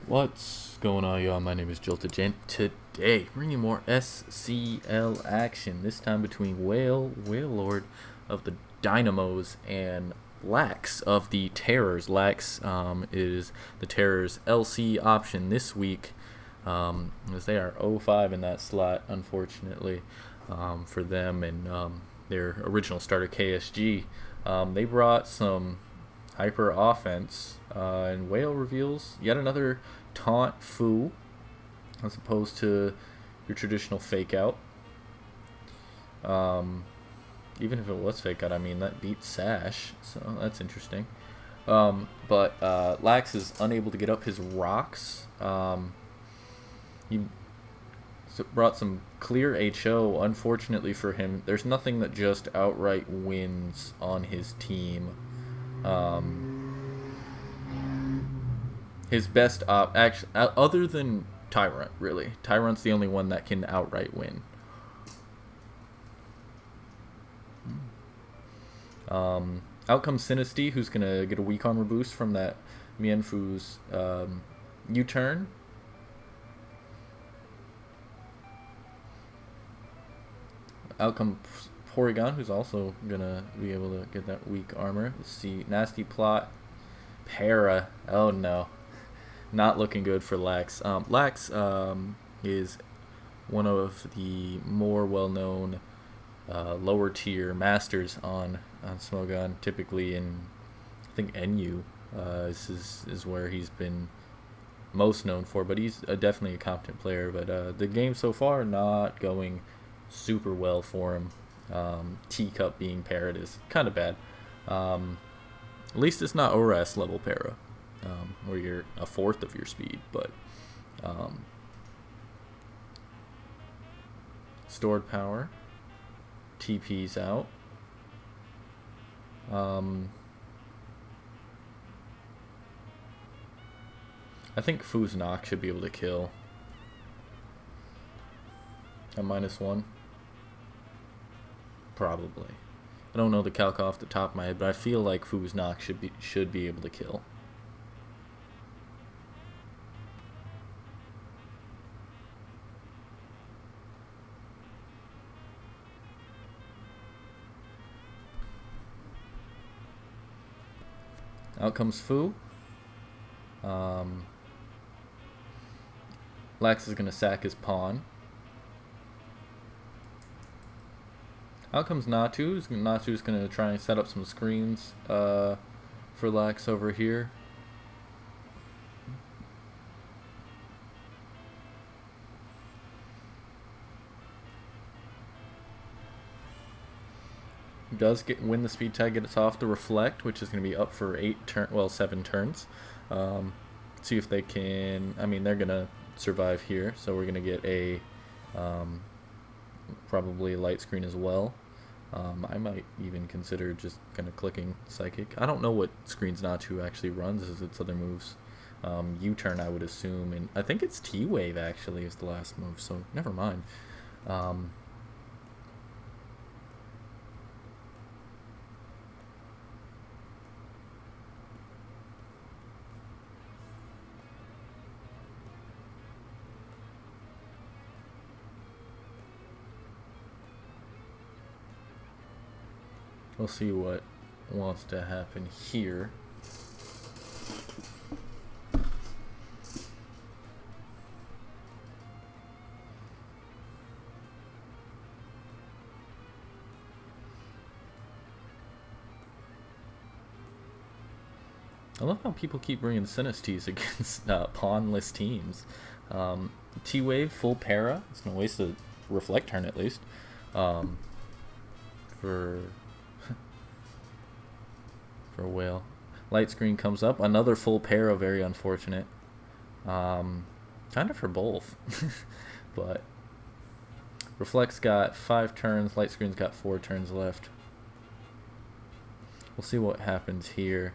What's going on, y'all? My name is Jilted, and today bringing more SCL action. This time between Wailord of the Dynamos and Lax of the Terrors. Lax is the Terrors LC option this week, as they are 0-5 in that slot, unfortunately, for them and their original starter KSG. They brought some hyper offense, and Wail reveals yet another taunt foo as opposed to your traditional fake out. Even if it was fake out, I mean, that beats Sash, so that's interesting. But Lax is unable to get up his rocks. He brought some clear HO. Unfortunately for him, there's nothing that just outright wins on his team. His best actually, other than Tyrant, really. Tyrant's the only one that can outright win. Out comes Sinisty, who's gonna get a weak armor boost from that Mienfu's U-turn. Out comes Porygon, who's also gonna be able to get that weak armor. Let's see, nasty plot. Para. Oh no, not looking good for Lax. Lax is one of the more well-known lower tier masters on Smogon. Typically in, I think, NU is where he's been most known for, but he's definitely a competent player. But the game so far not going super well for him. Teacup being paired is kind of bad. At least it's not ORAS level para, where you're a fourth of your speed, but stored power, TP's out. I think Foo's knock should be able to kill at -1. Probably. I don't know the calc off the top of my head, but I feel like Foo's knock should be able to kill. Out comes Foo. Lax is going to sack his pawn. Out comes Natu. Natu's going to try and set up some screens for Lax over here. Does win the speed tag, gets off the reflect, which is going to be up for 7 turns. See if they can. I mean, they're going to survive here, so we're going to get a probably light screen as well. I might even consider just kind of clicking Psychic. I don't know what screens Natu actually runs as its other moves. U-turn, I would assume, and I think it's T-Wave actually is the last move, so never mind. We'll see what wants to happen here. I love how people keep bringing Sinisties against pawnless teams. T-Wave, full para. It's going to waste a reflect turn at least. For Wail. Light screen comes up. Another full para, very unfortunate. Kind of for both. But Reflect's got 5 turns. Light screen's got 4 turns left. We'll see what happens here.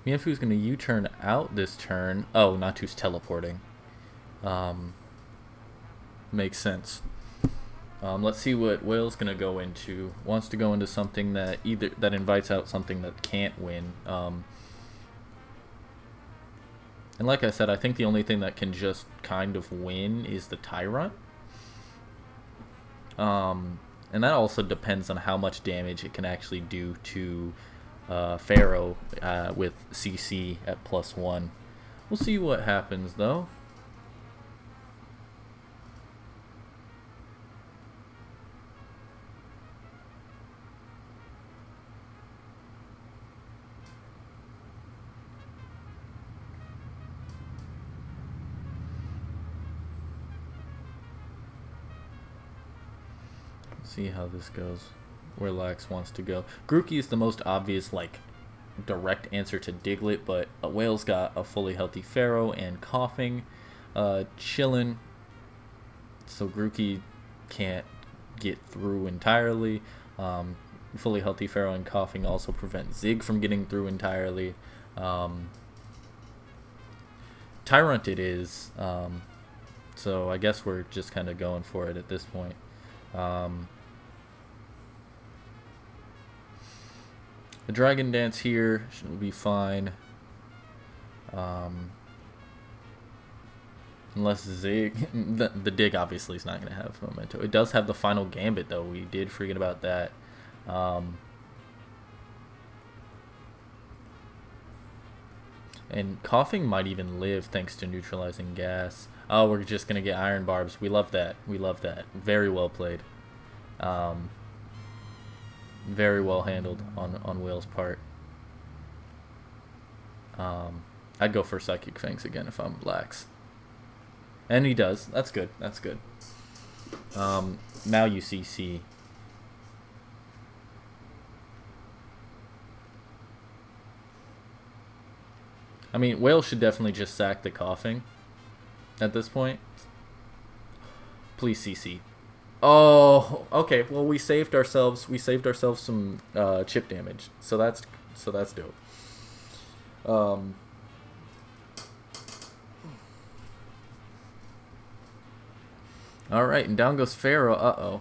Mienfu's going to U-turn out this turn. Oh, Natu's teleporting. Makes sense. Let's see what Wail's going to go into. Wants to go into something that invites out something that can't win. And like I said, I think the only thing that can just kind of win is the Tyrant. And that also depends on how much damage it can actually do to Pharaoh with CC at +1. We'll see what happens though. See how this goes. Where Lax wants to go. Grookey is the most obvious, like, direct answer to Diglett, but Wail's got a fully healthy Pharaoh and coughing, chillin'. So Grookey can't get through entirely. Fully healthy Pharaoh and coughing also prevent Zig from getting through entirely. Tyrant it is. So I guess we're just kind of going for it at this point. The Dragon Dance here should be fine. Unless Zig... the Dig obviously is not going to have Memento. It does have the final Gambit, though. We did forget about that. And coughing might even live thanks to neutralizing gas. Oh, we're just going to get Iron Barbs. We love that. We love that. Very well played. Very well handled on Wail's part. I'd go for Psychic Fangs again if I'm Lax. And he does. That's good. That's good. Now you CC. I mean, Wail should definitely just sack the coughing at this point. Please CC. Oh, okay. Well, we saved ourselves some chip damage. So that's dope. All right, and down goes Pharaoh.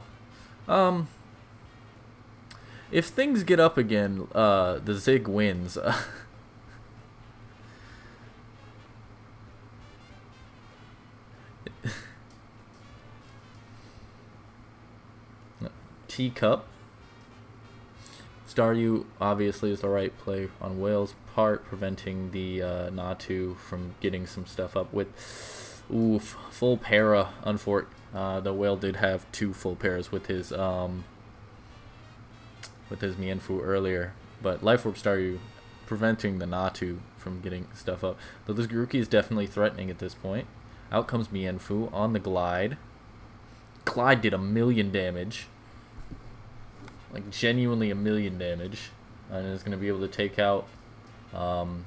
If things get up again, the Zig wins. Teacup. Staryu obviously is the right play on Wail's part, preventing the Natu from getting some stuff up with full para. The Wail did have 2 full pairs with his Mienfoo earlier, but Life Orb Staryu preventing the Natu from getting stuff up. But this Grookey is definitely threatening at this point. Out comes Mienfoo on the Glide. Glide did 1,000,000 damage. Like, genuinely 1,000,000 damage. And is going to be able to take out the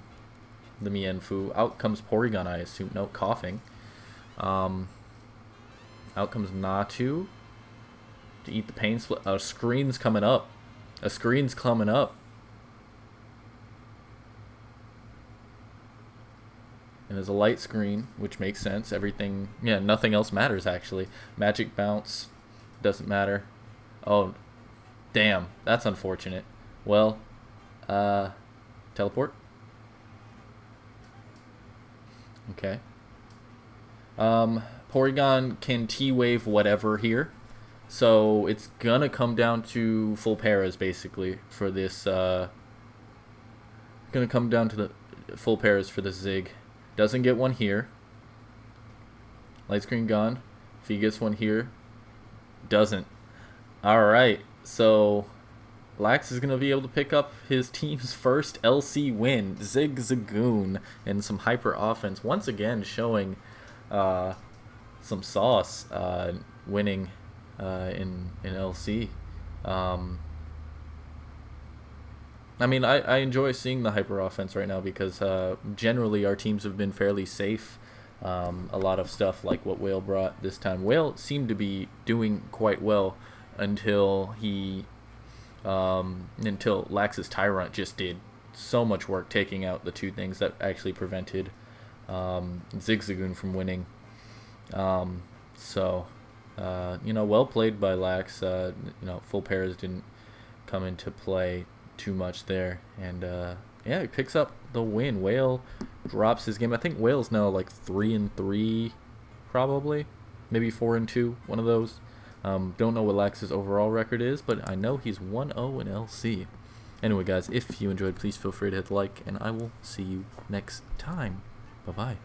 Mienfoo. Out comes Porygon, I assume. No, coughing. Out comes Natu to eat the Pain Split. A screen's coming up. A screen's coming up. And there's a light screen, which makes sense. Everything, yeah, nothing else matters, actually. Magic Bounce doesn't matter. Oh, damn, that's unfortunate. Well, teleport. Okay. Porygon can T-Wave whatever here. So it's gonna come down to full paras, basically, for this, gonna come down to the full paras for the Zig. Doesn't get one here. Light screen gone. If he gets one here, doesn't. Alright, so Lax is going to be able to pick up his team's first LC win. Zig Zagoon and some hyper offense. Once again showing some sauce winning in LC. I mean, I enjoy seeing the hyper offense right now because generally our teams have been fairly safe. A lot of stuff like what Wail brought this time. Wail seemed to be doing quite well until until Lax's Tyrant just did so much work taking out the two things that actually prevented Zigzagoon from winning. Well played by Lax. Full pairs didn't come into play too much there, and he picks up the win. Wail drops his game. I think Wail's now like 3-3, probably, maybe 4-2, one of those. Don't know what Lax's overall record is, but I know he's 1-0 in LC. Anyway, guys, if you enjoyed, please feel free to hit the like, and I will see you next time. Bye-bye.